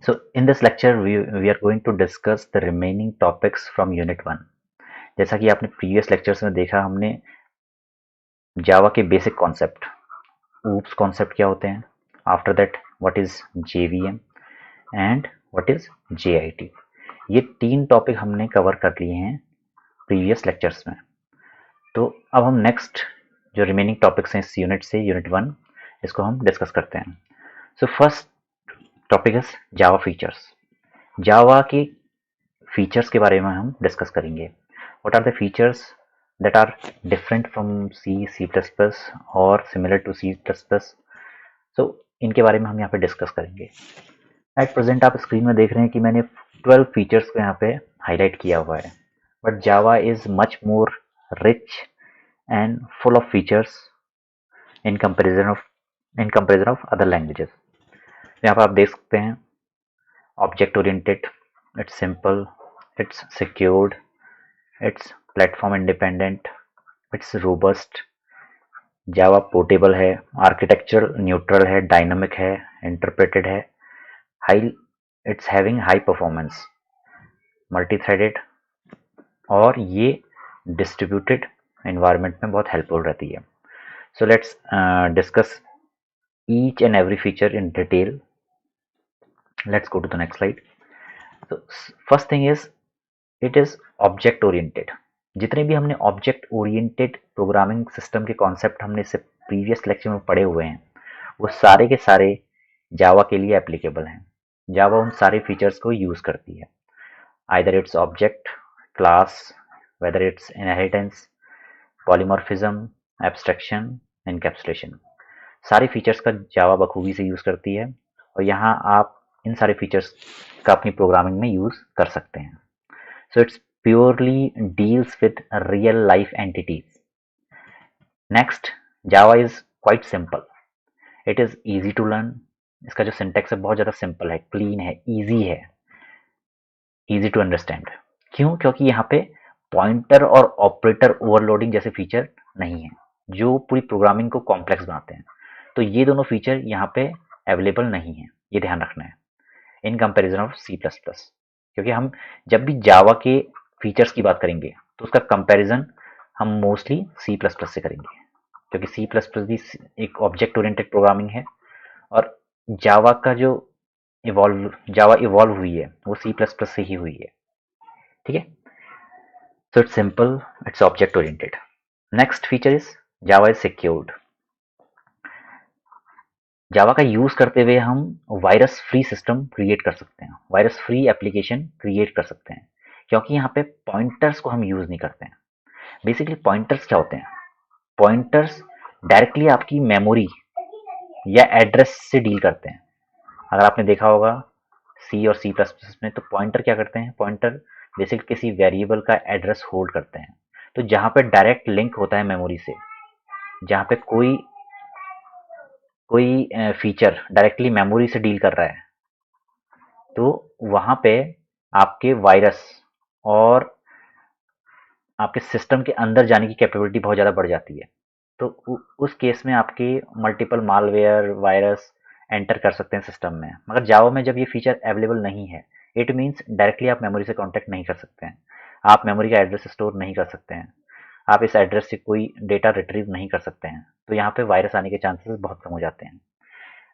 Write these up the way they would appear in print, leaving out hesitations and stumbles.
So in this lecture we are going to discuss the remaining topics from unit 1. जैसा कि आपने previous lectures में देखा हमने जावा के बेसिक कॉन्सेप्ट oops कॉन्सेप्ट क्या होते हैं, after that what is JVM and what is JIT. ये 3 टॉपिक हमने कवर कर लिए हैं प्रीवियस लेक्चर्स में. तो अब हम नेक्स्ट जो रिमेनिंग टॉपिक्स हैं इस यूनिट से यूनिट 1 इसको हम डिस्कस करते हैं. So first topic is Java features. Java की फीचर्स के बारे में हम डिस्कस करेंगे. What are the features that are different from C, C++ और similar to C++. So इनके बारे में हम यहाँ पे डिस्कस करेंगे. एट प्रेजेंट आप स्क्रीन में देख रहे हैं कि मैंने 12 फीचर्स को यहाँ पे हाईलाइट किया हुआ है. But Java is much more rich and full of features in comparison of other languages. यहाँ पर आप देख सकते हैं object oriented, it's simple, it's secured, it's platform independent, it's robust. Java portable है, आर्किटेक्चर न्यूट्रल है, डायनामिक है, interpreted है, high it's having high performance, multi threaded और ये डिस्ट्रीब्यूटेड एनवायरनमेंट में बहुत हेल्पफुल रहती है. So let's discuss each and every feature in detail. Let's go to the next slide. So first thing is it is object oriented. जितने भी हमने object oriented programming system के कॉन्सेप्ट हमने इससे प्रीवियस लेक्चर में पढ़े हुए हैं वो सारे के सारे जावा के लिए एप्लीकेबल हैं. जावा उन सारे फीचर्स को यूज करती है. Either its object, class, whether it's inheritance, polymorphism, abstraction, encapsulation, सारे फीचर्स का जावा बखूबी से यूज करती है और यहाँ आप इन सारे फीचर्स का अपनी प्रोग्रामिंग में यूज कर सकते हैं. So it's purely deals with real life entities. Next, Java is quite simple. It is easy to learn. इसका जो सिंटेक्स है बहुत ज़्यादा सिंपल है, क्लीन है, इजी है, इजी टू अंडरस्टैंड. क्यों? क्योंकि यहाँ पे पॉइंटर और ऑपरेटर ओवरलोडिंग जैसे फीचर नहीं है जो पूरी प्रोग्रामिंग को कॉम्प्लेक्स बनाते हैं. तो ये दोनों फीचर यहाँ पे अवेलेबल नहीं है, ये ध्यान रखना है इन कंपैरिजन ऑफ C++. क्योंकि हम जब भी जावा के फीचर्स की बात करेंगे तो उसका कंपैरिजन हम मोस्टली C++ से करेंगे क्योंकि C++ भी एक ऑब्जेक्ट ओरिएंटेड प्रोग्रामिंग है और जावा का जो जावा इवॉल्व हुई है वो C++ से ही हुई है. ठीक है. So it's simple, it's object oriented. Next feature is Java is secured. Java का यूज करते हुए हम वायरस फ्री सिस्टम क्रिएट कर सकते हैं, वायरस फ्री एप्लीकेशन क्रिएट कर सकते हैं क्योंकि यहाँ पे पॉइंटर्स को हम यूज नहीं करते हैं. बेसिकली पॉइंटर्स क्या होते हैं? पॉइंटर्स डायरेक्टली आपकी मेमोरी या एड्रेस से डील करते हैं. अगर आपने देखा होगा सी और C++ में तो पॉइंटर क्या करते हैं? पॉइंटर बेसिकली किसी वेरिएबल का एड्रेस होल्ड करते हैं. तो जहाँ पे डायरेक्ट लिंक होता है मेमोरी से, जहाँ पे कोई फीचर डायरेक्टली मेमोरी से डील कर रहा है तो वहाँ पे आपके वायरस और आपके सिस्टम के अंदर जाने की कैपेबिलिटी बहुत ज़्यादा बढ़ जाती है. तो उस केस में आपके मल्टीपल मालवेयर वायरस एंटर कर सकते हैं सिस्टम में. मगर जावा में जब ये फीचर अवेलेबल नहीं है, इट मीन्स डायरेक्टली आप मेमोरी से कांटेक्ट नहीं कर सकते हैं, आप मेमोरी का एड्रेस स्टोर नहीं कर सकते हैं, आप इस एड्रेस से कोई डेटा रिट्रीव नहीं कर सकते हैं. तो यहाँ पे वायरस आने के चांसेस बहुत कम हो जाते हैं.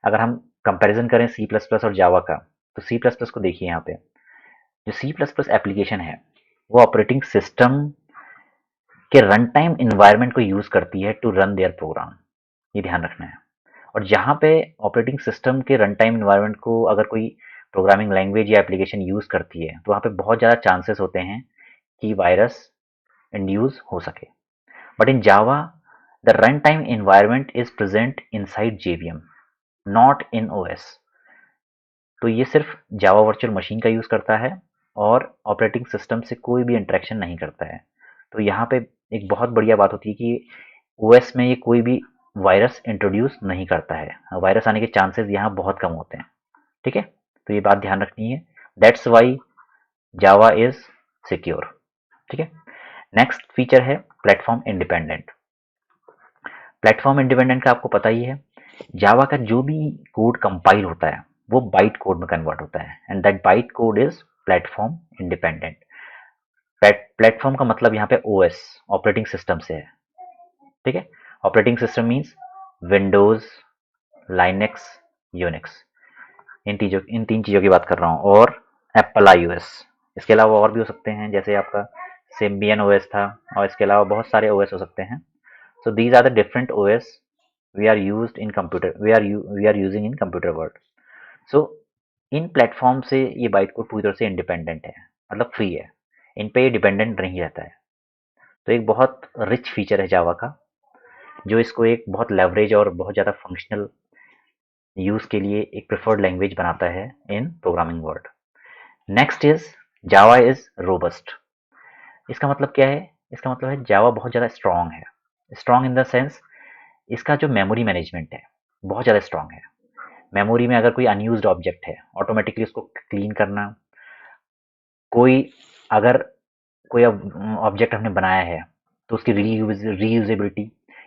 अगर हम कंपैरिजन करें C++ और जावा का तो C++ को देखिए. यहाँ पे जो C++ एप्लीकेशन है वो ऑपरेटिंग सिस्टम के रन टाइम इन्वायरमेंट को यूज करती है टू रन देयर प्रोग्राम. ये ध्यान रखना है. और जहाँ पे ऑपरेटिंग सिस्टम के रन टाइम इन्वायरमेंट को अगर कोई प्रोग्रामिंग लैंग्वेज या एप्लीकेशन यूज करती है तो वहाँ पे बहुत ज़्यादा चांसेस होते हैं कि वायरस इंड्यूस हो सके. But in Java the run time environment is present inside JVM, not in OS. तो ये सिर्फ जावा वर्चुअल मशीन का यूज करता है और ऑपरेटिंग सिस्टम से कोई भी इंटरेक्शन नहीं करता है. तो यहाँ पे एक बहुत बढ़िया बात होती है कि OS में ये कोई भी वायरस इंट्रोड्यूस नहीं करता है, वायरस आने के चांसेस यहाँ बहुत कम होते हैं. ठीक है. तो ये बात ध्यान रखनी है. That's why Java is secure. ठीक है. नेक्स्ट फीचर है प्लेटफॉर्म इंडिपेंडेंट. प्लेटफॉर्म इंडिपेंडेंट का आपको पता ही है, जावा का जो भी कोड कंपाइल होता है वो बाइट कोड में कन्वर्ट होता है, and that bite code is platform independent. Platform का मतलब यहाँ पे ओएस, ऑपरेटिंग सिस्टम से है, ठीक है। Operating system means Windows, Linux, Unix, इन तीन चीज़ों की बात कर रहा हूँ, और एप्पल आईओएस। इसके अलावा और भी हो सकते हैं, जैसे आपका सिम्बियन ओएस था, और इसके अलावा बहुत सारे ओएस हो सकते हैं। So these are the different OS we are used in computer, we are using in computer world. So in platform से ये बाइट कोड पूरी तरह से इंडिपेंडेंट है, मतलब फ्री है, इन पे ये डिपेंडेंट नहीं रहता है। तो एक बहुत रिच फीचर है जावा का, जो इसको एक बहुत लेवरेज और बहुत ज़्यादा फंक्शनल यूज़ के लिए एक प्रेफर्ड लैंग्वेज बनाता है इन programming world. Next is Java is robust. इसका मतलब क्या है? इसका मतलब है जावा बहुत ज़्यादा स्ट्रॉन्ग है। स्ट्रॉन्ग इन द सेंस, इसका जो मेमोरी मैनेजमेंट है बहुत ज़्यादा स्ट्रॉन्ग है। मेमोरी में अगर कोई अनयूज्ड ऑब्जेक्ट है, ऑटोमेटिकली उसको क्लीन करना, कोई अगर कोई ऑब्जेक्ट हमने बनाया है तो उसकी रीयूजेबिलिटी,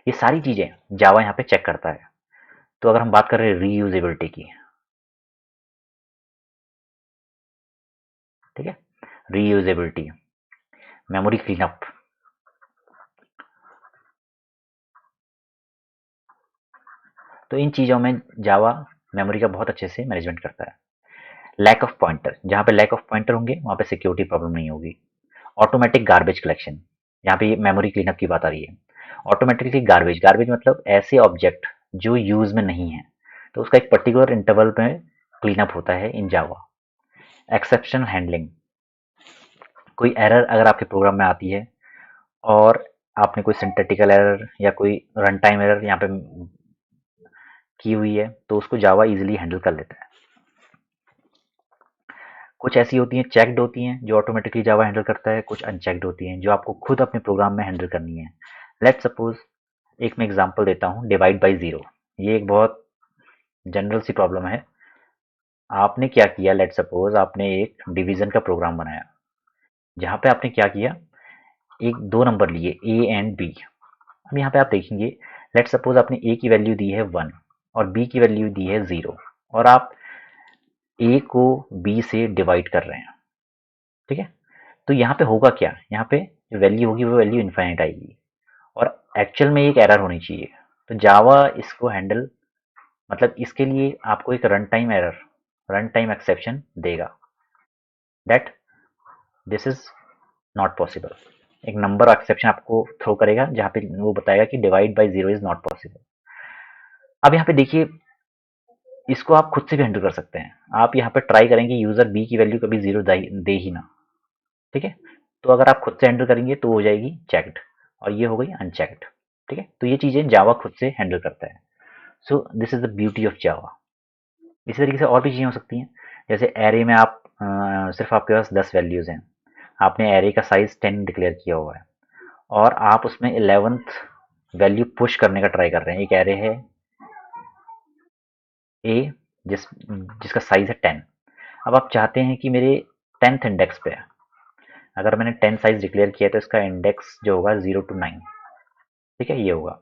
ये सारी चीज़ें जावा यहाँ पे चेक करता है। तो अगर हम बात कर रहे हैं रीयूजेबिलिटी की, ठीक है, रीयूजेबिलिटी, मेमोरी क्लीनअप, तो इन चीज़ों में जावा मेमोरी का बहुत अच्छे से मैनेजमेंट करता है। लैक ऑफ पॉइंटर, जहाँ पे लैक ऑफ पॉइंटर होंगे वहाँ पे सिक्योरिटी प्रॉब्लम नहीं होगी। ऑटोमेटिक गार्बेज कलेक्शन, यहाँ पे मेमोरी क्लीनअप की बात आ रही है। ऑटोमेटिकली गार्बेज, गार्बेज मतलब ऐसे ऑब्जेक्ट जो यूज में नहीं है, तो उसका एक पर्टिकुलर इंटरवल में क्लीनअप होता है इन जावा। एक्सेप्शन हैंडलिंग, कोई एरर अगर आपके प्रोग्राम में आती है और आपने कोई सिंथेटिकल एरर या कोई रन टाइम एरर यहाँ पे की हुई है, तो उसको जावा इजीली हैंडल कर लेता है। कुछ ऐसी होती हैं चेक्ड होती हैं जो ऑटोमेटिकली जावा हैंडल करता है, कुछ अनचेक्ड होती हैं जो आपको खुद अपने प्रोग्राम में हैंडल करनी है। लेट सपोज, एक मैं एग्जांपल देता हूँ, डिवाइड बाय ज़ीरो। ये एक बहुत जनरल सी प्रॉब्लम है। आपने क्या किया, लेट सपोज आपने एक डिवीजन का प्रोग्राम बनाया, जहाँ पे आपने क्या किया, एक दो नंबर लिए ए एंड बी। अब यहाँ पे आप देखेंगे, लेट सपोज आपने ए की वैल्यू दी है 1 और बी की वैल्यू दी है 0, और आप ए को बी से डिवाइड कर रहे हैं, ठीक है। तो यहाँ पे होगा क्या, यहाँ पे जो वैल्यू होगी वो वैल्यू इन्फाइनाइट आएगी, और एक्चुअल में एक एरर होनी चाहिए। तो जावा इसको हैंडल, मतलब इसके लिए आपको एक run time error, run time exception देगा, that this is not possible. एक नंबर एक्सेप्शन आपको थ्रो करेगा जहाँ पे वो बताएगा कि divide by zero is not possible. अब यहाँ पे देखिए, इसको आप खुद से भी हैंडल कर सकते हैं। आप यहाँ पे ट्राई करेंगे यूजर बी की वैल्यू कभी जीरो दे ही ना, ठीक है। तो अगर आप खुद से हैंडल करेंगे तो हो जाएगी चेक्ड, और ये हो गई अनचेक्ड, ठीक है। तो ये चीजें जावा खुद से हैंडल करता है। सो this is the beauty of Java. इसी तरीके से और भी चीजें हो सकती हैं, जैसे एरे में आप सिर्फ आपके पास 10 वैल्यूज हैं, आपने एरे का साइज 10 डिक्लेयर किया हुआ है, और आप उसमें 11th वैल्यू पुश करने का ट्राई कर रहे हैं। एक एरे है ए, जिसका साइज है 10। अब आप चाहते हैं कि मेरे 10th इंडेक्स पे, अगर मैंने 10 साइज डिक्लेयर किया है तो इसका इंडेक्स जो होगा 0 to 9, ठीक है, ये होगा।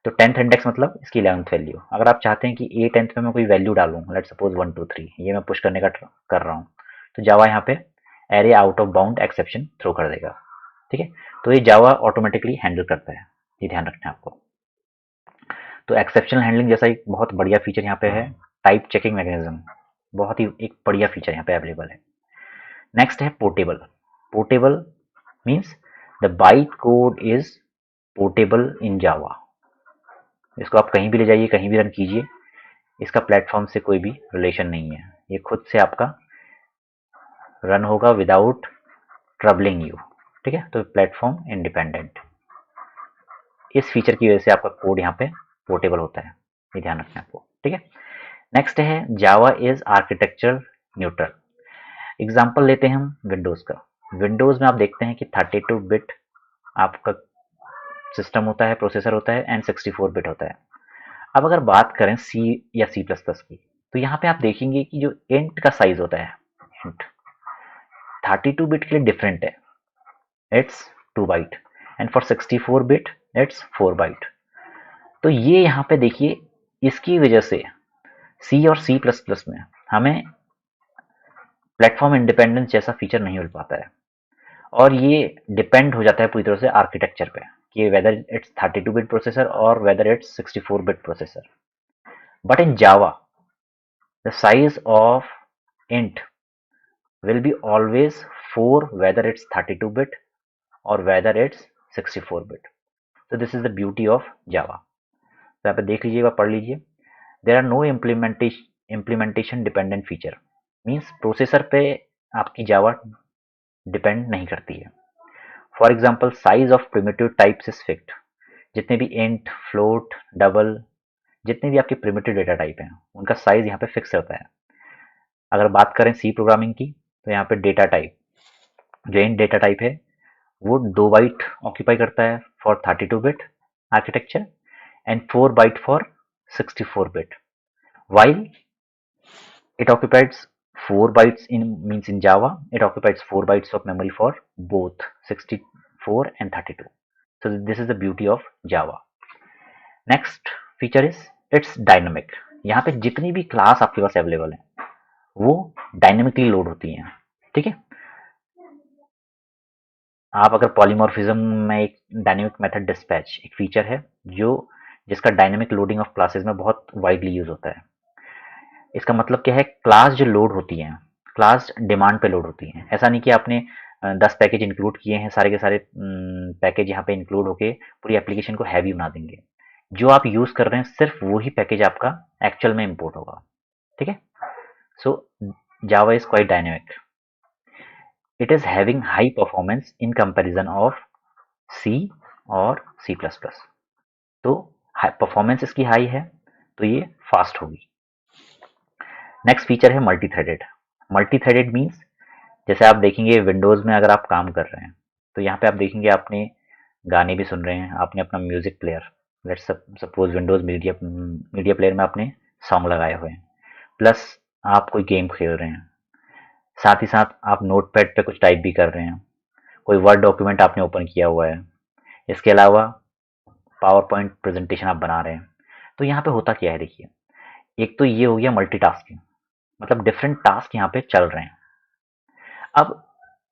तो 10th इंडेक्स मतलब इसकी 11th वैल्यू। अगर आप चाहते हैं कि ए 10th में मैं कोई वैल्यू डालूं, लेट सपोज 1 2 3, ये मैं पुश करने का कर रहा हूँ, तो जावा यहाँ पे array out of bound exception throw कर देगा, ठीक है। तो ये जावा ऑटोमेटिकली हैंडल करता है, ये ध्यान रखना है आपको। तो एक्सेप्शनल हैंडलिंग जैसा एक बहुत बढ़िया फीचर यहाँ पे है। टाइप चेकिंग मैकेनिज्म, बहुत ही एक बढ़िया फीचर यहाँ पे अवेलेबल है। नेक्स्ट है portable. Portable means the byte code is portable in Java. इसको आप कहीं भी ले जाइए, कहीं भी रन कीजिए, इसका प्लेटफॉर्म से कोई भी रिलेशन नहीं है, ये खुद से आपका रन होगा विदाउट ट्रबलिंग यू, ठीक है। तो प्लेटफॉर्म इंडिपेंडेंट, इस फीचर की वजह से आपका कोड यहाँ पे पोर्टेबल होता है, ये ध्यान रखना है आपको, ठीक है। नेक्स्ट है Java is architecture neutral. Example लेते हैं हम विंडोज का। विंडोज में आप देखते हैं कि 32 बिट आपका सिस्टम होता है, प्रोसेसर होता है, एंड 64 बिट होता है। अब अगर बात करें सी या सी प्लस प्लस की, तो यहाँ पे आप देखेंगे कि जो इंट का साइज होता है, इंट 32 बिट के लिए डिफरेंट है, it's 2 byte, and for 64 bit it's 4 byte. तो ये यहाँ पे देखिए, इसकी वजह से सी और सी प्लस प्लस में हमें प्लेटफॉर्म इंडिपेंडेंस जैसा फीचर नहीं मिल पाता है, और ये डिपेंड हो जाता है पूरी तरह से आर्किटेक्चर पे कि वेदर इट्स 32 बिट प्रोसेसर और whether it's 64 bit processor. But in Java the size of int will be always 4 whether it's 32 bit or whether it's 64 bit. So this is the beauty of Java. तो यहाँ पे देख लीजिएगा, पढ़ लीजिए. There are no implementation dependent feature. Means processor पे आपकी जावा depend नहीं करती है. For example size of primitive types is fixed. जितने भी इंट, फ्लोट, डबल, जितने भी आपके प्रिमिटिव डेटा टाइप हैं उनका साइज यहाँ पे फिक्स रहता है. अगर बात करें सी प्रोग्रामिंग की तो यहाँ पे डेटा टाइप, जो इंट डेटा टाइप है वो 2 बाइट ऑक्यूपाई करता है for 32 bit architecture and 4 byte for 64 bit. while it occupies 4 bytes in Java, it occupies 4 bytes of memory for both 64 and 32. So this is the beauty of Java. Next feature is it's dynamic. यहाँ पे जितनी भी class आपके पास available है वो dynamically load होती हैं. ठीक है. आप अगर पॉलीमॉर्फिज्म में एक डायनेमिक मेथड डिस्पैच एक फीचर है जो जिसका डायनेमिक लोडिंग ऑफ क्लासेस में बहुत वाइडली यूज होता है. इसका मतलब क्या है, क्लास जो लोड होती हैं, क्लास डिमांड पे लोड होती हैं. ऐसा नहीं कि आपने 10 पैकेज इंक्लूड किए हैं, सारे के सारे पैकेज यहाँ पे इंक्लूड होके पूरी एप्लीकेशन को हैवी बना देंगे. जो आप यूज कर रहे हैं सिर्फ वही पैकेज आपका एक्चुअल में इंपोर्ट होगा. ठीक है. So Java is quite dynamic. It is having high performance in comparison of C और सी प्लस प्लस. तो परफॉर्मेंस इसकी हाई है तो ये फास्ट होगी. नेक्स्ट फीचर है multi threaded. Multi threaded means जैसे आप देखेंगे विंडोज़ में अगर आप काम कर रहे हैं तो यहाँ पे आप देखेंगे आपने गाने भी सुन रहे हैं, आपने अपना music player, let's suppose Windows media media player में आपने सॉन्ग लगाए हुए हैं, प्लस आप कोई गेम खेल रहे हैं, साथ ही साथ आप नोट पैड पर कुछ टाइप भी कर रहे हैं, कोई वर्ड डॉक्यूमेंट आपने ओपन किया हुआ है, इसके अलावा पावर पॉइंट प्रेजेंटेशन आप बना रहे हैं. तो यहाँ पे होता क्या है, देखिए, एक तो ये हो गया मल्टीटास्किंग, मतलब डिफरेंट टास्क यहाँ पे चल रहे हैं. अब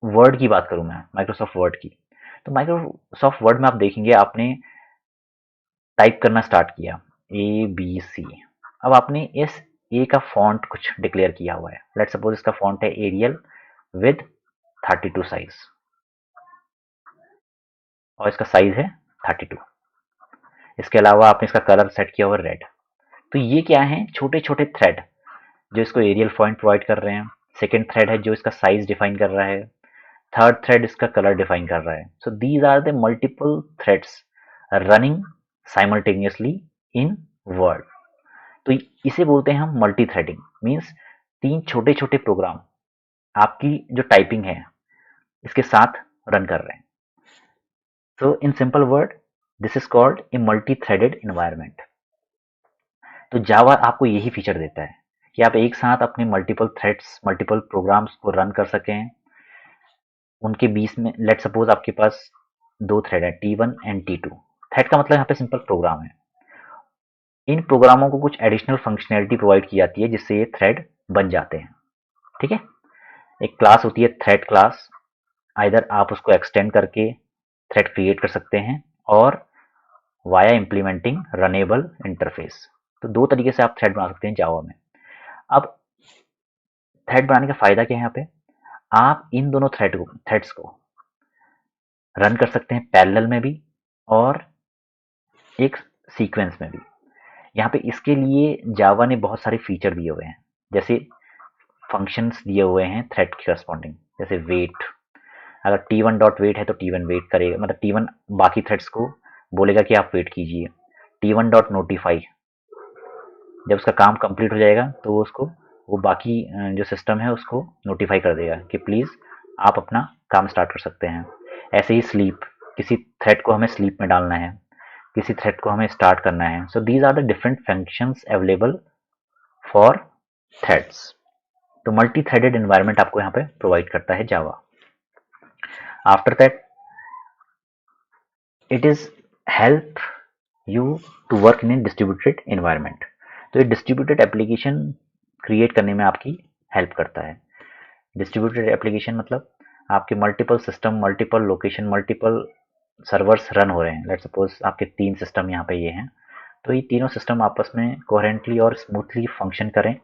वर्ड की बात करूं मैं, माइक्रोसॉफ्ट वर्ड की, तो माइक्रोसॉफ्ट वर्ड में आप देखेंगे आपने टाइप करना स्टार्ट किया ABC. अब आपने इस ए का फॉन्ट कुछ डिक्लेयर किया हुआ है, लेट्स सपोज इसका फॉन्ट है एरियल विद 32 साइज और इसका साइज है 32. इसके अलावा आपने इसका कलर सेट किया हुआ रेड. तो ये क्या है, छोटे छोटे थ्रेड जो इसको एरियल फॉन्ट प्रोवाइड कर रहे हैं. सेकेंड थ्रेड है जो इसका साइज डिफाइन कर रहा है. थर्ड थ्रेड इसका कलर डिफाइन कर रहा है. So these are the multiple threads running simultaneously in word. तो इसे बोलते हैं हम मल्टी थ्रेडिंग. मीन्स 3 छोटे छोटे प्रोग्राम आपकी जो टाइपिंग है इसके साथ रन कर रहे हैं. So in simple word this is called a multi threaded environment. तो जावा आपको यही फीचर देता है कि आप एक साथ अपने मल्टीपल थ्रेड्स, मल्टीपल प्रोग्राम्स को रन कर सकें. उनके बीच में लेट सपोज आपके पास 2 थ्रेड है, T1 एंड T2. थ्रेड का मतलब यहाँ पे सिंपल प्रोग्राम है. इन प्रोग्रामों को कुछ एडिशनल फंक्शनैलिटी प्रोवाइड की जाती है जिससे ये थ्रेड बन जाते हैं. ठीक है. एक क्लास होती है थ्रेड क्लास. आइदर आप उसको एक्सटेंड करके थ्रेड क्रिएट कर सकते हैं और वाया इम्प्लीमेंटिंग रनेबल इंटरफेस. तो 2 तरीके से आप थ्रेड बना सकते हैं जावा में. अब थ्रेड बनाने का फायदा क्या है, यहाँ पे आप इन दोनों थ्रेड्स को रन कर सकते हैं पैरेलल में भी और एक सीक्वेंस में भी. यहाँ पे इसके लिए जावा ने बहुत सारे फीचर दिए हुए हैं, जैसे फंक्शंस दिए हुए हैं थ्रेड के करस्पॉन्डिंग. जैसे वेट, अगर T1 डॉट वेट है तो T1 वेट करेगा, मतलब T1 बाकी थ्रेड्स को बोलेगा कि आप वेट कीजिए. T1 डॉट नोटिफाई, जब उसका काम कंप्लीट हो जाएगा तो वो बाकी जो सिस्टम है उसको नोटिफाई कर देगा कि प्लीज़ आप अपना काम स्टार्ट कर सकते हैं. ऐसे ही स्लीप, किसी थ्रेड को हमें स्लीप में डालना है, किसी थ्रेड को हमें स्टार्ट करना है. So these are the different functions available for threads. तो मल्टी थ्रेडेड एनवायरनमेंट आपको यहाँ पे प्रोवाइड करता है Java. After that it is help you to work in a distributed environment. तो ये डिस्ट्रीब्यूटेड एप्लीकेशन क्रिएट करने में आपकी हेल्प करता है। डिस्ट्रीब्यूटेड एप्लीकेशन मतलब आपके multiple system, multiple location, multiple servers run हो रहे हैं। लेट्स सपोज आपके 3 सिस्टम यहाँ पे ये हैं, तो ये तीनों सिस्टम आपस में कोहेरेंटली और स्मूथली फंक्शन करें।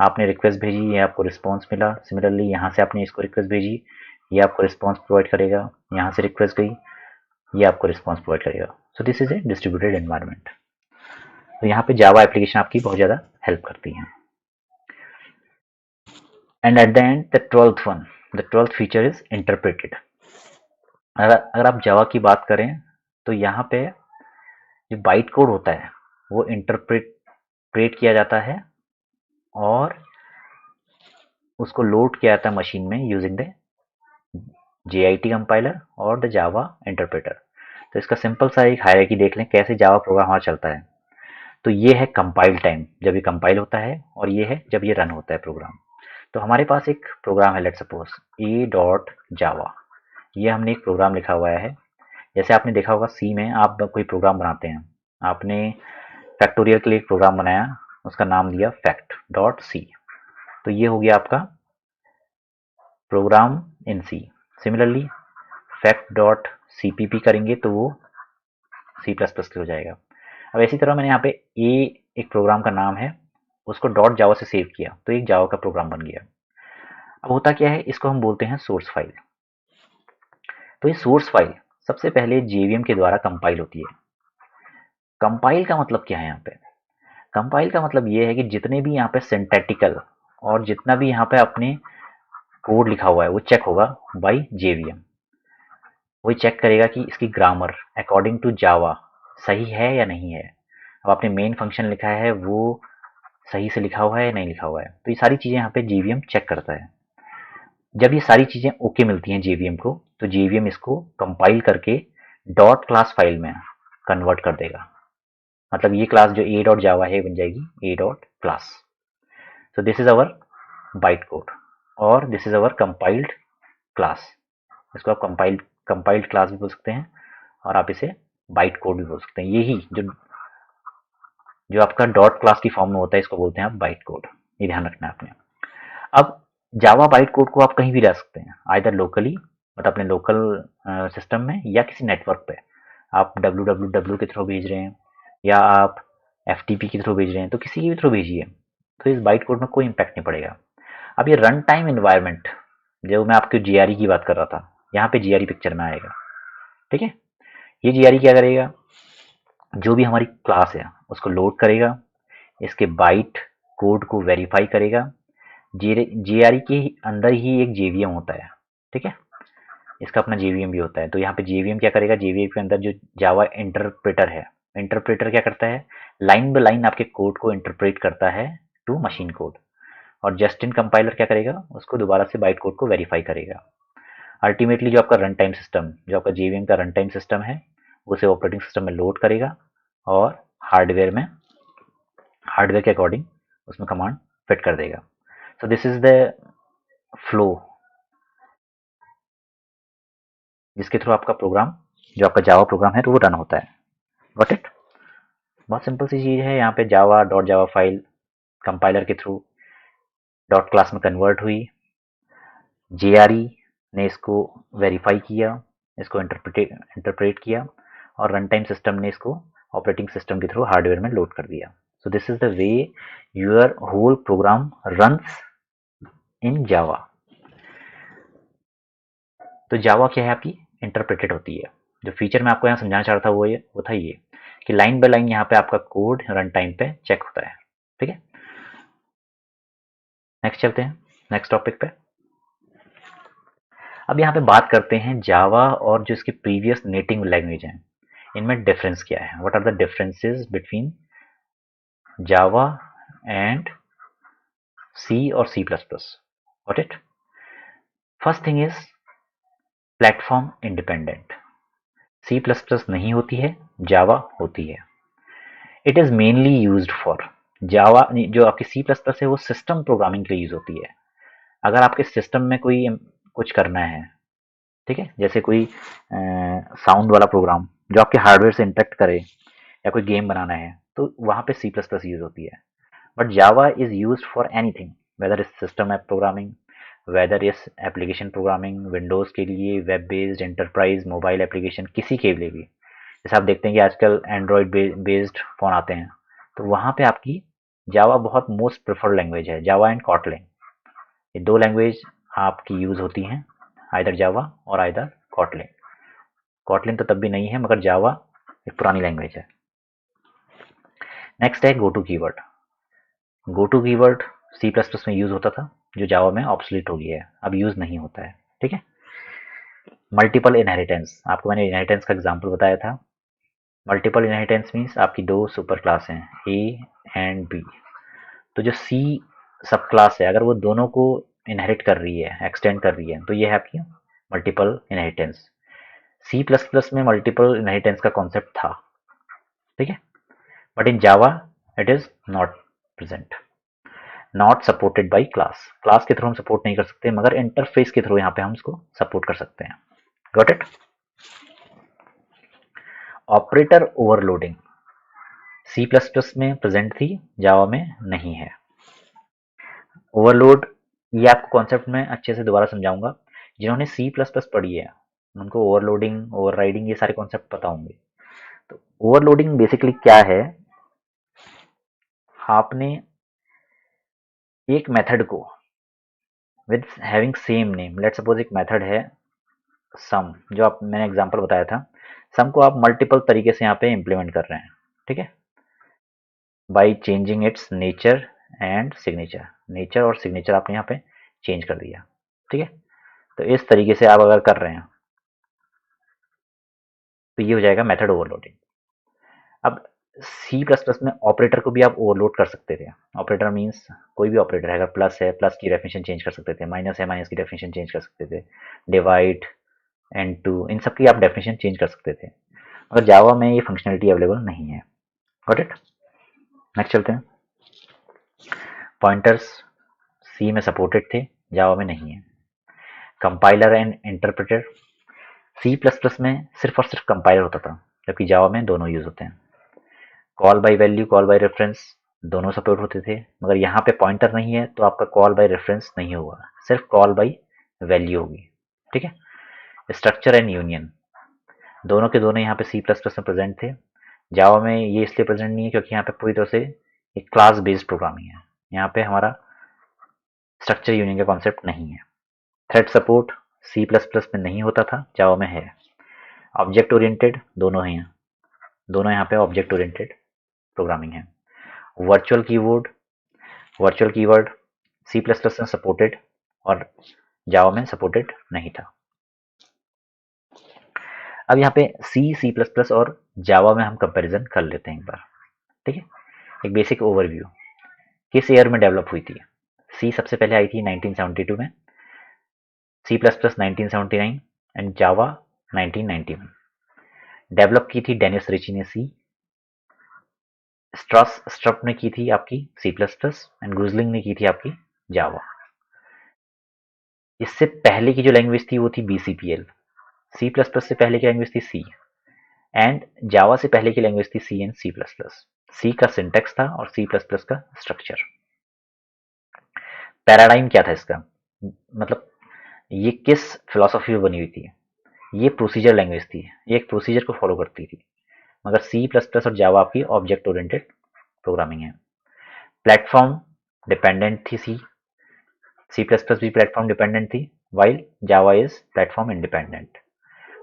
आपने रिक्वेस्ट भेजी, ये आपको रिस्पॉन्स मिला। सिमिलरली यहाँ से आपने इसको रिक्वेस्ट भेजी, ये आपको रिस्पॉन्स प्रोवाइड करेगा। यहाँ से रिक्वेस्ट गई, ये आपको रिस्पॉन्स प्रोवाइड करेगा। सो this is a distributed environment. तो यहाँ पे जावा एप्लीकेशन आपकी बहुत ज़्यादा हेल्प करती है। And at the end the twelfth feature is interpreted. अगर आप जावा की बात करें तो यहाँ पे जो बाइट कोड होता है वो इंटरप्रेट किया जाता है और उसको लोड किया जाता है मशीन में यूजिंग द JIT कंपाइलर और द जावा इंटरप्रेटर। तो इसका सिंपल सा एक हायरार्की देख लें कैसे जावा प्रोग्राम हमारा चलता है। तो ये है कंपाइल टाइम, जब ये कंपाइल होता है, और ये है जब ये रन होता है प्रोग्राम। तो हमारे पास एक प्रोग्राम है, लेट्स सपोज a.java। ये हमने एक प्रोग्राम लिखा हुआ है। जैसे आपने देखा होगा सी में आप कोई प्रोग्राम बनाते हैं, आपने फैक्टोरियल के लिए एक प्रोग्राम बनाया, उसका नाम दिया fact.c। तो ये हो गया आपका प्रोग्राम इन सी। सिमिलरली fact.cpp करेंगे तो वो C++ के हो जाएगा। अब इसी तरह मैंने यहाँ पे ए एक प्रोग्राम का नाम है, उसको .java से सेव किया तो एक जावा का प्रोग्राम बन गया। अब होता क्या है, इसको हम बोलते हैं सोर्स फाइल। तो ये सोर्स फाइल सबसे पहले JVM के द्वारा कंपाइल होती है। कंपाइल का मतलब क्या है यहाँ पे? कंपाइल का मतलब ये है कि जितने भी यहाँ पे सिंटैटिकल और जितना भी यहाँ पे अपने कोड लिखा हुआ है वो चेक होगा बाय JVM। वही चेक करेगा कि इसकी ग्रामर अकॉर्डिंग टू जावा सही है या नहीं है। अब आपने मेन फंक्शन लिखा है वो सही से लिखा हुआ है या नहीं लिखा हुआ है, तो ये सारी चीज़ें यहाँ पे JVM चेक करता है। जब ये सारी चीज़ें ओके मिलती हैं JVM को, तो JVM इसको कंपाइल करके डॉट क्लास फाइल में कन्वर्ट कर देगा। मतलब ये क्लास जो a.java है बन जाएगी a.class। So this is our byte code और this is our compiled class. इसको आप कंपाइल्ड क्लास भी बोल सकते हैं और आप इसे बाइट कोड भी बोल सकते हैं। यही जो आपका डॉट क्लास की फॉर्म में होता है इसको बोलते हैं आप बाइट कोड। ये ध्यान रखना है आपने। अब जावा बाइट कोड को आप कहीं भी रख सकते हैं, आइदर लोकली मतलब अपने लोकल सिस्टम में या किसी नेटवर्क पे। आप www के थ्रू भेज रहे हैं या आप FTP के थ्रू भेज रहे हैं, तो किसी के भी थ्रू भेजिए, तो इस बाइट कोड में कोई इम्पैक्ट नहीं पड़ेगा। अब ये रन टाइम इन्वायरमेंट, जो मैं आपके GRE की बात कर रहा था, यहाँ पे GRE पिक्चर में आएगा। ठीक है, ये GRE क्या करेगा, जो भी हमारी क्लास है उसको लोड करेगा, इसके बाइट कोड को वेरीफाई करेगा। JRE के अंदर ही एक JVM होता है। ठीक है, इसका अपना JVM भी होता है। तो यहाँ पे JVM क्या करेगा, JVM के अंदर जो जावा इंटरप्रेटर है, इंटरप्रेटर क्या करता है, लाइन बाय लाइन आपके कोड को इंटरप्रेट करता है टू मशीन कोड। और जस्ट इन कंपाइलर क्या करेगा, उसको दोबारा से बाइट कोड को वेरीफाई करेगा। अल्टीमेटली जो आपका रन टाइम सिस्टम, जो आपका JVM का रन टाइम सिस्टम है, उसे ऑपरेटिंग सिस्टम में लोड करेगा और हार्डवेयर के अकॉर्डिंग उसमें कमांड फिट कर देगा। सो दिस इज द फ्लो जिसके थ्रू आपका प्रोग्राम, जो आपका जावा प्रोग्राम है, तो वो रन होता है। Got it? बहुत सिंपल सी चीज़ है। यहाँ पे जावा फाइल कंपाइलर के थ्रू डॉट क्लास में कन्वर्ट हुई, JRE ने इसको वेरीफाई किया, इसको इंटरप्रेट किया और रन टाइम सिस्टम ने इसको ऑपरेटिंग सिस्टम के थ्रू हार्डवेयर में लोड कर दिया। So this is the way your whole program runs in Java. तो जावा क्या है आपकी, इंटरप्रेटेड होती है। जो फीचर मैं आपको यहाँ समझाना चाह रहा था वो था ये कि लाइन बाय लाइन यहाँ पे आपका कोड रन टाइम पे चेक होता है। ठीक है, नेक्स्ट चलते हैं नेक्स्ट टॉपिक पे। अब यहाँ पे बात करते हैं जावा और जो इसकी प्रीवियस नेटिव लैंग्वेज है, इनमें डिफरेंस क्या है, what are the differences between Java and C और C++। Got it? First thing is platform independent. C++ नहीं होती है, जावा होती है। It is mainly used for Java. जो आपकी C++ है वो सिस्टम प्रोग्रामिंग के लिए यूज होती है। अगर आपके सिस्टम में कोई कुछ करना है, ठीक है, जैसे कोई साउंड वाला प्रोग्राम जो आपके हार्डवेयर से इंटरेक्ट करे, या कोई गेम बनाना है, तो वहाँ पे सी प्लस प्लस यूज़ होती है। But Java is used for anything, whether is system app programming, whether is application programming, Windows के लिए, web based, enterprise, mobile application, किसी के लिए भी। जैसे आप देखते हैं कि आजकल एंड्रॉयड बेस्ड फ़ोन आते हैं, तो वहाँ पे आपकी जावा बहुत मोस्ट प्रेफर्ड लैंग्वेज है, जावा एंड कॉटलिन। ये 2 लैंग्वेज आपकी यूज़ होती हैं, आइदर जावा और आइदर कॉटलिन। कॉटलिन तो तब भी नहीं है, मगर जावा एक पुरानी लैंग्वेज है। नेक्स्ट है go to keyword. Go to keyword C plus plus में यूज़ होता था, जो जावा में ऑब्सोलीट हो गया है, अब यूज़ नहीं होता है। ठीक है। मल्टीपल इनहेरिटेंस, आपको मैंने इनहेरिटेंस का एग्जांपल बताया था। मल्टीपल इनहेरिटेंस मीन्स आपकी 2 सुपर क्लास हैं, ए एंड बी। तो जो सी सब क्लास है, अगर वो दोनों को इनहेरिट कर रही है, एक्सटेंड कर रही है, तो ये है आपकी multiple inheritance. C plus plus में मल्टीपल इनहेरिटेंस का कॉन्सेप्ट था। ठीक है। But in Java it is not present, not supported by class. Class के थ्रू हम सपोर्ट नहीं कर सकते, मगर इंटरफेस के थ्रू यहाँ पे हम उसको सपोर्ट कर सकते हैं। Got it. Operator overloading C plus plus में प्रेजेंट थी, जावा में नहीं है। ओवरलोड, ये आपको कॉन्सेप्ट में अच्छे से दोबारा समझाऊंगा। जिन्होंने सी प्लस प्लस पढ़ी है उनको ओवरलोडिंग, ओवरराइडिंग, ये सारे कॉन्सेप्ट पता होंगे। तो ओवरलोडिंग बेसिकली क्या है, आपने एक मेथड को with having same name, let suppose एक मेथड है सम, जो आप मैंने एग्जांपल बताया था, सम को आप मल्टीपल तरीके से यहाँ पे इम्प्लीमेंट कर रहे हैं। ठीक है। By changing it's nature and signature, nature और सिग्नेचर आपने यहाँ पे चेंज कर दिया। ठीक है। तो इस तरीके से आप अगर कर रहे हैं तो ये हो जाएगा मेथड ओवरलोडिंग। अब सी प्लस प्लस में ऑपरेटर को भी आप ओवरलोड कर सकते थे। ऑपरेटर मीन्स कोई भी ऑपरेटर है, अगर प्लस है प्लस की डेफिनेशन चेंज कर सकते थे, माइनस है माइनस की डेफिनेशन चेंज कर सकते थे, डिवाइड एंड टू, इन सब की आप डेफिनेशन चेंज कर सकते थे, मगर जावा में ये फंक्शनलिटी अवेलेबल नहीं है। Got it. नेक्स्ट चलते हैं। पॉइंटर्स सी में सपोर्टेड थे, जावा में नहीं है। Compiler and interpreter C plus plus में सिर्फ और सिर्फ कंपाइलर होता था, जबकि जावा में दोनों यूज होते हैं। Call by value, call by reference दोनों सपोर्ट होते थे, मगर यहाँ पे पॉइंटर नहीं है तो आपका कॉल बाय रेफरेंस नहीं होगा, सिर्फ कॉल बाय वैल्यू होगी। ठीक है। स्ट्रक्चर एंड यूनियन दोनों के दोनों यहाँ पे सी प्लस प्लस में प्रेजेंट थे, जावा में ये इसलिए प्रेजेंट नहीं है क्योंकि यहाँ पे पूरी तरह से एक क्लास बेस्ड प्रोग्रामिंग है, यहाँ पे हमारा स्ट्रक्चर यूनियन का कॉन्सेप्ट नहीं है। Thread support C plus plus में नहीं होता था, जावा में है। ऑब्जेक्ट ओरिएंटेड दोनों हैं, दोनों यहाँ पे ऑब्जेक्ट ओरिएंटेड प्रोग्रामिंग है। Virtual keyword, virtual keyword C plus plus में सपोर्टेड और जावा में सपोर्टेड नहीं था। अब यहाँ पे सी, सी प्लस प्लस और जावा में हम कंपैरिजन कर लेते हैं एक बार। ठीक है। एक बेसिक ओवरव्यू, किस ईयर में डेवलप हुई थी। सी सबसे पहले आई थी 1972 में, C plus plus 1979 and Java 1991। Develop की थी डेनिस रिची ने सी, स्ट्रस स्ट्रप ने की थी आपकी सी प्लस प्लस एंड गुजलिंग ने की थी आपकी जावा। इससे पहले की जो लैंग्वेज थी वो थी बीसीपीएल। सी प्लस प्लस से पहले की लैंग्वेज थी सी, एंड जावा से पहले की लैंग्वेज थी सी एंड सी प्लस प्लस। सी का सिंटेक्स था और सी प्लस प्लस का स्ट्रक्चर। पैराडाइम क्या था इसका, मतलब ये किस फिलोसॉफी में बनी हुई थी। ये प्रोसीजर लैंग्वेज थी, ये एक प्रोसीजर को फॉलो करती थी, मगर सी प्लस प्लस और जावा आपकी ऑब्जेक्ट ओरिएंटेड प्रोग्रामिंग है। प्लेटफॉर्म डिपेंडेंट थी सी, सी प्लस प्लस भी प्लेटफॉर्म डिपेंडेंट थी, while Java is platform independent.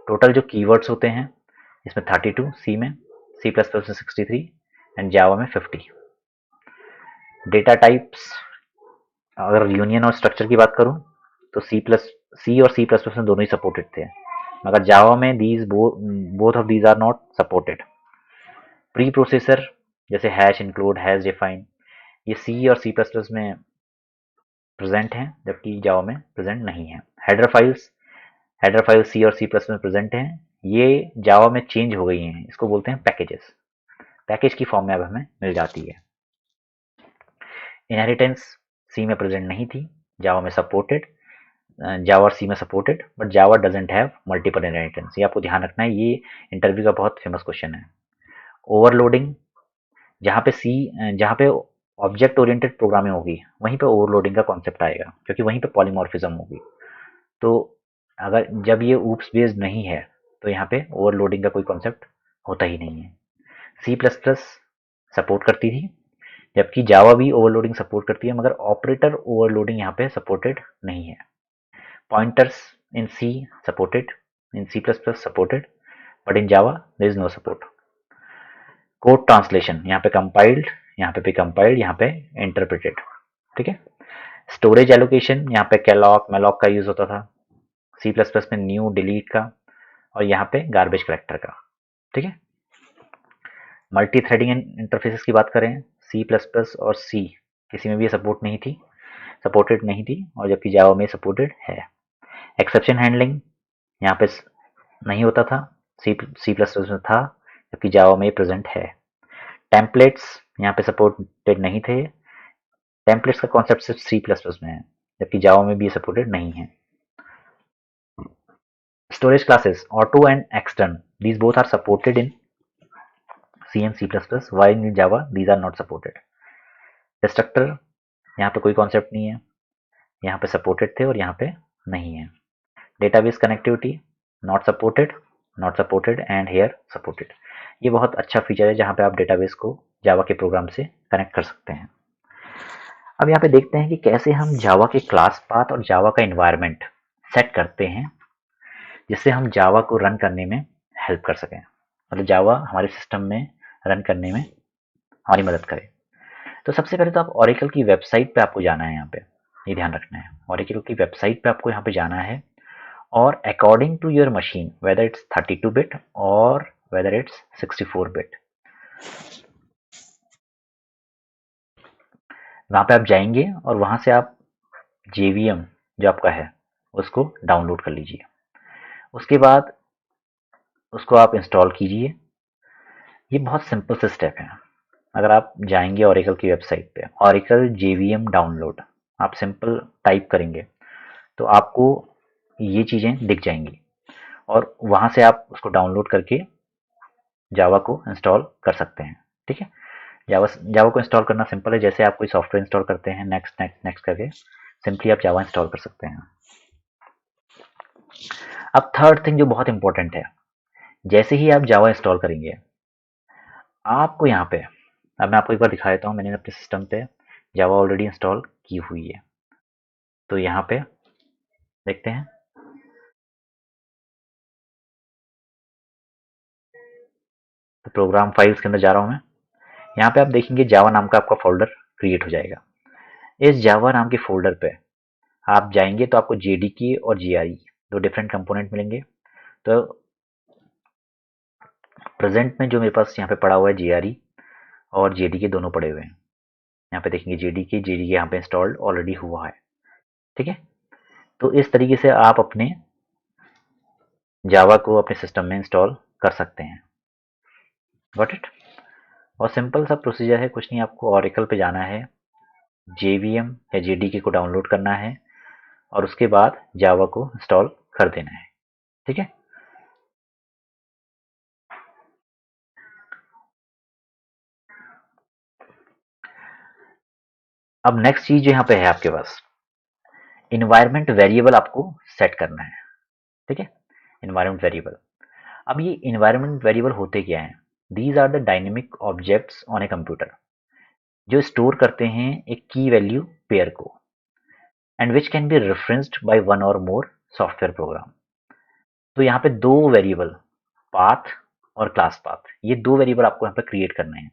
Total जो कीवर्ड्स होते हैं इसमें 32 सी में, सी प्लस प्लस में 63 एंड जावा में 50। डेटा टाइप्स, अगर यूनियन और स्ट्रक्चर की बात करूं तो सी और सी प्लस प्लस में दोनों ही सपोर्टेड थे, मगर जावा में these both of these are not supported. Preprocessor जैसे हैश, इंक्लूड, हैश डिफाइन, ये सी और सी प्लस प्लस में प्रेजेंट हैं, जबकि जावा में प्रेजेंट नहीं है। हेडर फाइल्स सी और सी प्लस में प्रेजेंट हैं, ये जावा में चेंज हो गई हैं, इसको बोलते हैं पैकेजेस, पैकेज की फॉर्म में अब हमें मिल जाती है। इनहेरिटेंस सी में प्रेजेंट नहीं थी, जावा में सपोर्टेड, जावा और सी में supported, but Java doesn't have multiple inheritance. ये आपको ध्यान रखना है, ये इंटरव्यू का बहुत फेमस क्वेश्चन है। ओवरलोडिंग जहाँ पे ऑब्जेक्ट ओरिएंटेड प्रोग्रामिंग होगी वहीं पे ओवरलोडिंग का कॉन्सेप्ट आएगा, क्योंकि वहीं पे पॉलीमॉर्फिज्म होगी। तो अगर जब ये ऊप्स बेस्ड नहीं है तो यहाँ पे ओवरलोडिंग का कोई कॉन्सेप्ट होता ही नहीं है। सी प्लस प्लस सपोर्ट करती थी, जबकि जावा भी ओवरलोडिंग सपोर्ट करती है, मगर ऑपरेटर ओवरलोडिंग यहाँ पे सपोर्टेड नहीं है। Pointers in C supported, in C plus plus supported, but in Java there is no support. Code translation यहाँ पे कंपाइल्ड, यहाँ पे कंपाइल्ड, यहाँ पे इंटरप्रेटेड। ठीक है। स्टोरेज एलोकेशन यहाँ पे कैलॉक मेलॉक का यूज होता था, सी प्लस प्लस में न्यू डिलीट का, और यहाँ पे गार्बेज कलेक्टर का। ठीक है। मल्टी थ्रेडिंग इंटरफेसेस की बात करें, सी प्लस प्लस और सी किसी में भी सपोर्टेड नहीं थी, और जबकि जावा में सपोर्टेड है। एक्सेप्शन हैंडलिंग यहाँ पे नहीं होता था, सी सी प्लस प्लस में था, जबकि जावा में प्रेजेंट है। टेम्पलेट्स यहाँ पे सपोर्टेड नहीं थे, टेम्पलेट्स का कॉन्सेप्ट सिर्फ सी प्लस प्लस में है, जबकि जावा में भी सपोर्टेड नहीं है। Storage classes auto and extern, these both are supported in C and C++, while in Java these are not supported. Destructor यहाँ पे कोई कॉन्सेप्ट नहीं है, यहाँ पे सपोर्टेड थे और यहाँ पे नहीं है। Database connectivity not supported and here supported. ये बहुत अच्छा फीचर है जहाँ पे आप डेटाबेस को जावा के प्रोग्राम से कनेक्ट कर सकते हैं। अब यहाँ पे देखते हैं कि कैसे हम जावा के क्लास पाथ और जावा का इन्वायरमेंट सेट करते हैं, जिससे हम जावा को रन करने में हेल्प कर सकें, मतलब जावा हमारे सिस्टम में रन करने में हमारी मदद करे। तो सबसे पहले तो आप ओरेकल की वेबसाइट पे आपको जाना है, यहाँ पे ये ध्यान रखना है, ओरेकल की वेबसाइट पे आपको यहाँ पे जाना है, और according to your machine whether it's 32 bit और वेदर इट्स 64 बिट, वहाँ पे आप जाएंगे और वहाँ से आप JVM जो आपका है उसको डाउनलोड कर लीजिए। उसके बाद उसको आप इंस्टॉल कीजिए। ये बहुत सिंपल से स्टेप है। अगर आप जाएंगे ओरेकल की वेबसाइट पे, ओरेकल JVM डाउनलोड आप सिंपल टाइप करेंगे तो आपको ये चीज़ें दिख जाएंगी, और वहाँ से आप उसको डाउनलोड करके जावा को इंस्टॉल कर सकते हैं। ठीक है। जावा को इंस्टॉल करना सिंपल है, जैसे आप कोई सॉफ्टवेयर इंस्टॉल करते हैं नेक्स्ट नेक्स्ट नेक्स्ट करके सिंपली आप जावा इंस्टॉल कर सकते हैं। अब थर्ड थिंग जो बहुत इंपॉर्टेंट है, जैसे ही आप जावा इंस्टॉल करेंगे आपको यहाँ पे, अब मैं आपको एक बार दिखा देता हूँ, मैंने अपने सिस्टम पे जावा ऑलरेडी इंस्टॉल की हुई है। तो यहाँ पे देखते हैं, तो प्रोग्राम फाइल्स के अंदर जा रहा हूँ मैं। यहाँ पे आप देखेंगे जावा नाम का आपका फोल्डर क्रिएट हो जाएगा। इस जावा नाम के फोल्डर पे आप जाएंगे तो आपको JDK और GRE दो डिफरेंट कंपोनेंट मिलेंगे। तो प्रेजेंट में जो मेरे पास यहाँ पे पड़ा हुआ है GRE और JDK दोनों पड़े हुए हैं। यहाँ पे देखेंगे JDK यहाँ पे इंस्टॉल्ड ऑलरेडी हुआ है। ठीक है। तो इस तरीके से आप अपने जावा को अपने सिस्टम में इंस्टॉल कर सकते हैं। Got it. और सिंपल सा प्रोसीजर है, कुछ नहीं, आपको ओरेकल पे जाना है, JVM या JDK को डाउनलोड करना है, और उसके बाद जावा को इंस्टॉल कर देना है। ठीक है। अब नेक्स्ट चीज जो यहाँ पे है आपके पास, इन्वायरमेंट वेरिएबल आपको सेट करना है। ठीक है। इन्वायरमेंट वेरिएबल, अब ये इन्वायरमेंट वेरिएबल होते क्या हैं? These are the dynamic objects on a computer, जो स्टोर करते हैं एक की वैल्यू पेयर को, and which can be referenced by one or more software program. तो यहाँ पे दो वेरिएबल, पाथ और क्लास पाथ, ये दो वेरिएबल आपको यहाँ पे क्रिएट करने हैं।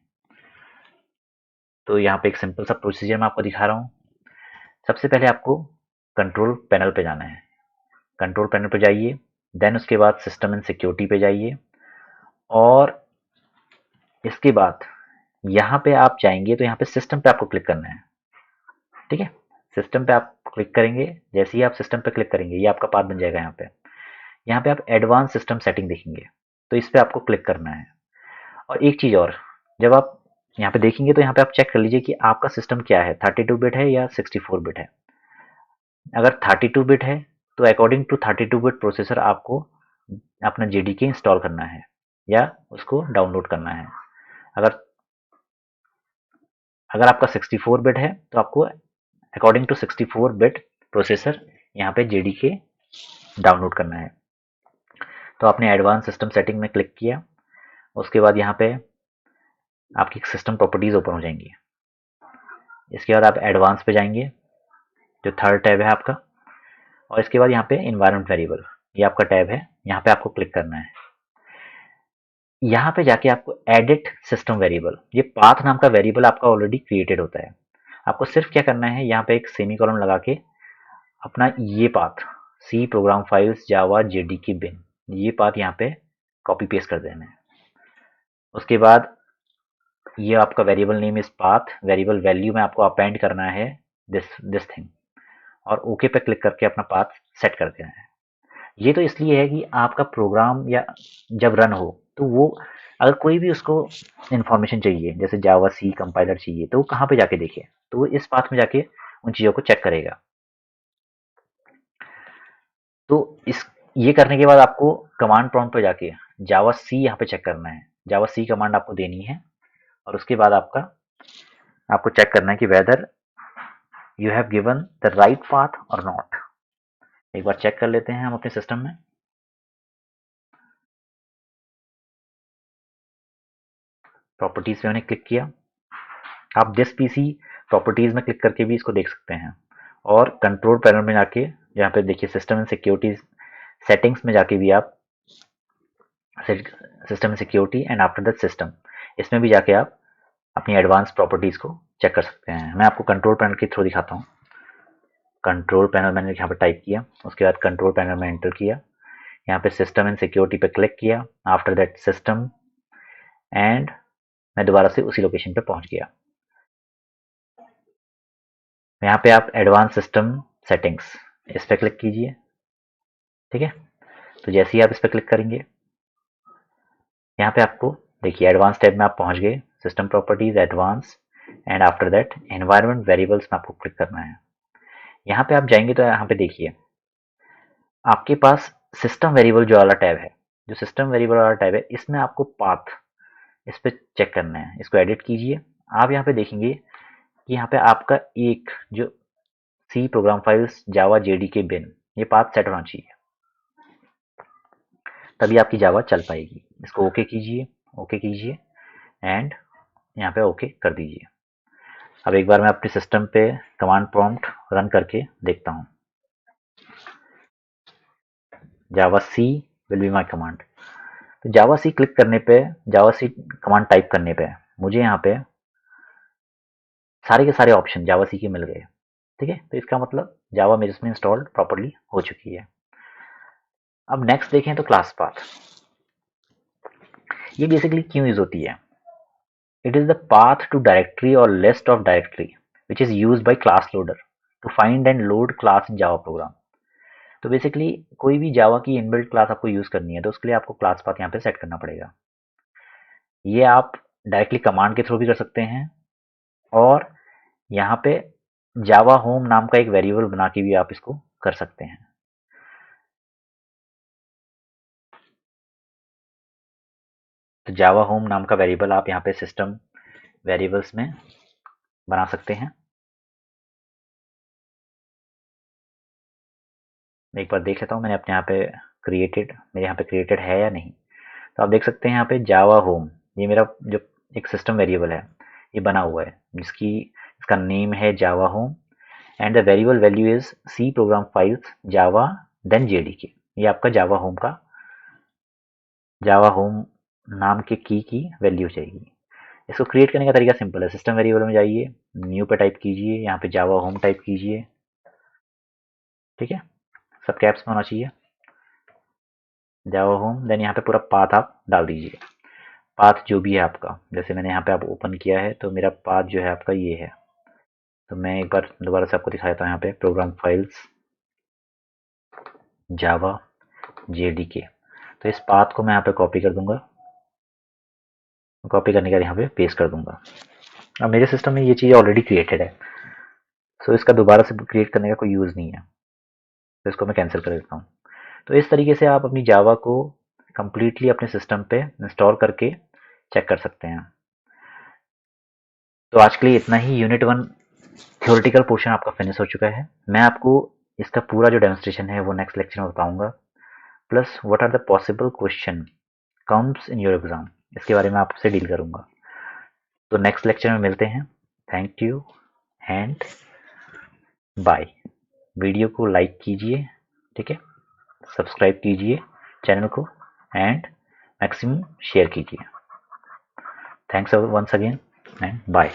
तो यहाँ पे एक सिंपल सा प्रोसीजर मैं आपको दिखा रहा हूँ। सबसे पहले आपको कंट्रोल पैनल पे जाना है, कंट्रोल पैनल पे जाइए, देन उसके बाद सिस्टम एंड सिक्योरिटी पे जाइए, और इसके बाद यहाँ पे आप जाएंगे तो यहाँ पे सिस्टम पे आपको क्लिक करना है। ठीक है। सिस्टम पे आप क्लिक करेंगे, जैसे ही आप सिस्टम पे क्लिक करेंगे ये आपका पाथ बन जाएगा। यहाँ पे आप एडवांस सिस्टम सेटिंग देखेंगे, तो इस पे आपको क्लिक करना है। और एक चीज़ और, जब आप यहाँ पे देखेंगे तो यहाँ पे आप चेक कर लीजिए कि आपका सिस्टम क्या है, 32 बिट है या 64 बिट है। अगर 32 बिट है तो अकॉर्डिंग टू 32 बिट प्रोसेसर आपको अपना JDK इंस्टॉल करना है या उसको डाउनलोड करना है। अगर अगर आपका 64 बिट है तो आपको अकॉर्डिंग टू 64 बिट प्रोसेसर यहाँ पे JDK डाउनलोड करना है। तो आपने एडवांस सिस्टम सेटिंग में क्लिक किया, उसके बाद यहाँ पे आपकी सिस्टम प्रॉपर्टीज ओपन हो जाएंगी। इसके बाद आप एडवांस पे जाएंगे, जो थर्ड टैब है आपका, और इसके बाद यहाँ पे इन्वायरमेंट वेरिएबल, ये आपका टैब है, यहाँ पे आपको क्लिक करना है। यहाँ पे जाके आपको एडिट सिस्टम वेरिएबल, ये पाथ नाम का वेरिएबल आपका ऑलरेडी क्रिएटेड होता है। आपको सिर्फ क्या करना है, यहाँ पे एक सेमी कॉलन लगा के अपना ये पाथ सी प्रोग्राम फाइल्स जावा JDK bin, ये पाथ यहाँ पे कॉपी पेस्ट कर देना है। उसके बाद ये आपका वेरिएबल नेम इस पाथ, वेरिएबल वैल्यू में आपको अपेंड करना है दिस थिंग, और ओके पे क्लिक करके अपना पाथ सेट कर देना है। ये तो इसलिए है कि आपका प्रोग्राम या जब रन हो तो वो अगर कोई भी उसको इन्फॉर्मेशन चाहिए, जैसे जावा सी कंपाइलर चाहिए, तो वो कहाँ पे जाके देखे, तो वो इस पाथ में जाके उन चीज़ों को चेक करेगा। तो इस ये करने के बाद आपको कमांड प्रॉम्प्ट पे जाके जावा सी यहाँ पे चेक करना है, जावा सी कमांड आपको देनी है, और उसके बाद आपको चेक करना है कि whether you have given the right path और नॉट। एक बार चेक कर लेते हैं हम अपने सिस्टम में। प्रॉपर्टीज पे मैंने क्लिक किया, आप दिस पीसी प्रॉपर्टीज में क्लिक करके भी इसको देख सकते हैं, और कंट्रोल पैनल में जाके यहाँ पे देखिए सिस्टम एंड सिक्योरिटी सेटिंग्स में जाके भी आप system and security and after that system, इसमें भी जाके आप अपनी एडवांस प्रॉपर्टीज को चेक कर सकते हैं। मैं आपको कंट्रोल पैनल के थ्रू दिखाता हूँ। कंट्रोल पैनल मैंने यहाँ पे टाइप किया, उसके बाद कंट्रोल पैनल में एंटर किया, यहाँ पे सिस्टम एंड सिक्योरिटी पे क्लिक किया, आफ्टर दैट सिस्टम, एंड मैं दोबारा से उसी लोकेशन पे पहुंच गया। यहाँ पे आप एडवांस सिस्टम सेटिंग्स, इस पर क्लिक कीजिए। ठीक है, तो जैसे ही आप इस पर क्लिक करेंगे, यहाँ पे आपको देखिए एडवांस टैब में आप पहुंच गए, system properties advance, and after that environment variables में आपको क्लिक करना है। यहाँ पे आप जाएंगे तो यहाँ पे देखिए आपके पास सिस्टम वेरिएबल जो वाला टैब है, जो सिस्टम वेरिएबल वाला टैब है, इसमें आपको पाथ, इस पर चेक करना है, इसको एडिट कीजिए। आप यहाँ पे देखेंगे कि यहाँ पे आपका एक जो सी प्रोग्राम फाइल्स जावा JDK bin, ये पाथ सेट होना चाहिए, तभी आपकी जावा चल पाएगी। इसको ओके कीजिए, ओके कीजिए, एंड यहाँ पे ओके कर दीजिए। अब एक बार मैं अपने सिस्टम पे कमांड प्रॉम्प्ट रन करके देखता हूँ। जावा सी विल बी माई कमांड। तो जावा सी क्लिक करने पे, जावा सी कमांड टाइप करने पे मुझे यहाँ पे सारे के सारे ऑप्शन जावा सी के मिल गए। ठीक है, तो इसका मतलब जावा मेरे इसमें इंस्टॉल्ड प्रॉपर्ली हो चुकी है। अब नेक्स्ट देखें तो क्लास पाथ, ये बेसिकली क्यों यूज होती है। It is the path to directory और list of directory which is use by class loader to find and load class in Java program. तो बेसिकली कोई भी जावा की इनबिल्ट क्लास आपको यूज करनी है तो उसके लिए आपको क्लास पाथ यहाँ पे सेट करना पड़ेगा। ये आप डायरेक्टली कमांड के थ्रू भी कर सकते हैं, और यहाँ पे जावा होम नाम का एक वेरिएबल बना के भी आप इसको कर सकते हैं। तो जावा होम नाम का वेरिएबल आप यहाँ पे सिस्टम वेरिएबल्स में बना सकते हैं। मैं एक बार देख लेता हूँ मैंने अपने यहाँ पे मेरे यहाँ पे क्रिएटेड है या नहीं। तो आप देख सकते हैं यहाँ पे जावा होम, ये मेरा जो एक सिस्टम वेरिएबल है ये बना हुआ है, इसका नेम है Java home, and the variable value is C program files Java then JDK। ये आपका जावा होम नाम के की वैल्यू चाहिए। इसको क्रिएट करने का तरीका सिंपल है, सिस्टम वेरिएबल में जाइए, न्यू पे टाइप कीजिए, यहाँ पे जावा होम टाइप कीजिए। ठीक है, सब कैप्स में होना चाहिए, जावा होम, देन यहाँ पे पूरा पाथ आप डाल दीजिए। पाथ जो भी है आपका, जैसे मैंने यहाँ पे आप ओपन किया है तो मेरा पाथ जो है आपका ये है। तो मैं एक बार दोबारा से आपको दिखा देता हूँ, यहाँ पे प्रोग्राम फाइल्स जावा JDK। तो इस पाथ को मैं यहाँ पे कॉपी कर दूंगा, कॉपी करने के बाद यहाँ पे पेस्ट कर दूंगा। अब मेरे सिस्टम में ये चीज़ ऑलरेडी क्रिएटेड है, सो इसका दोबारा से क्रिएट करने का कोई यूज़ नहीं है, तो इसको मैं कैंसिल कर देता हूँ। तो इस तरीके से आप अपनी जावा को कंप्लीटली अपने सिस्टम पे इंस्टॉल करके चेक कर सकते हैं। तो आज के लिए इतना ही। यूनिट 1 थ्योरेटिकल पोर्शन आपका फिनिश हो चुका है। मैं आपको इसका पूरा जो डेमोन्स्ट्रेशन है वो नेक्स्ट लेक्चर में बताऊंगा, plus what are the possible question comes in your exam, इसके बारे में आपसे डील करूंगा। तो नेक्स्ट लेक्चर में मिलते हैं। Thank you and bye. Video को लाइक कीजिए, ठीक है, सब्सक्राइब कीजिए चैनल को एंड मैक्सिमम शेयर कीजिए। Thanks once again and bye.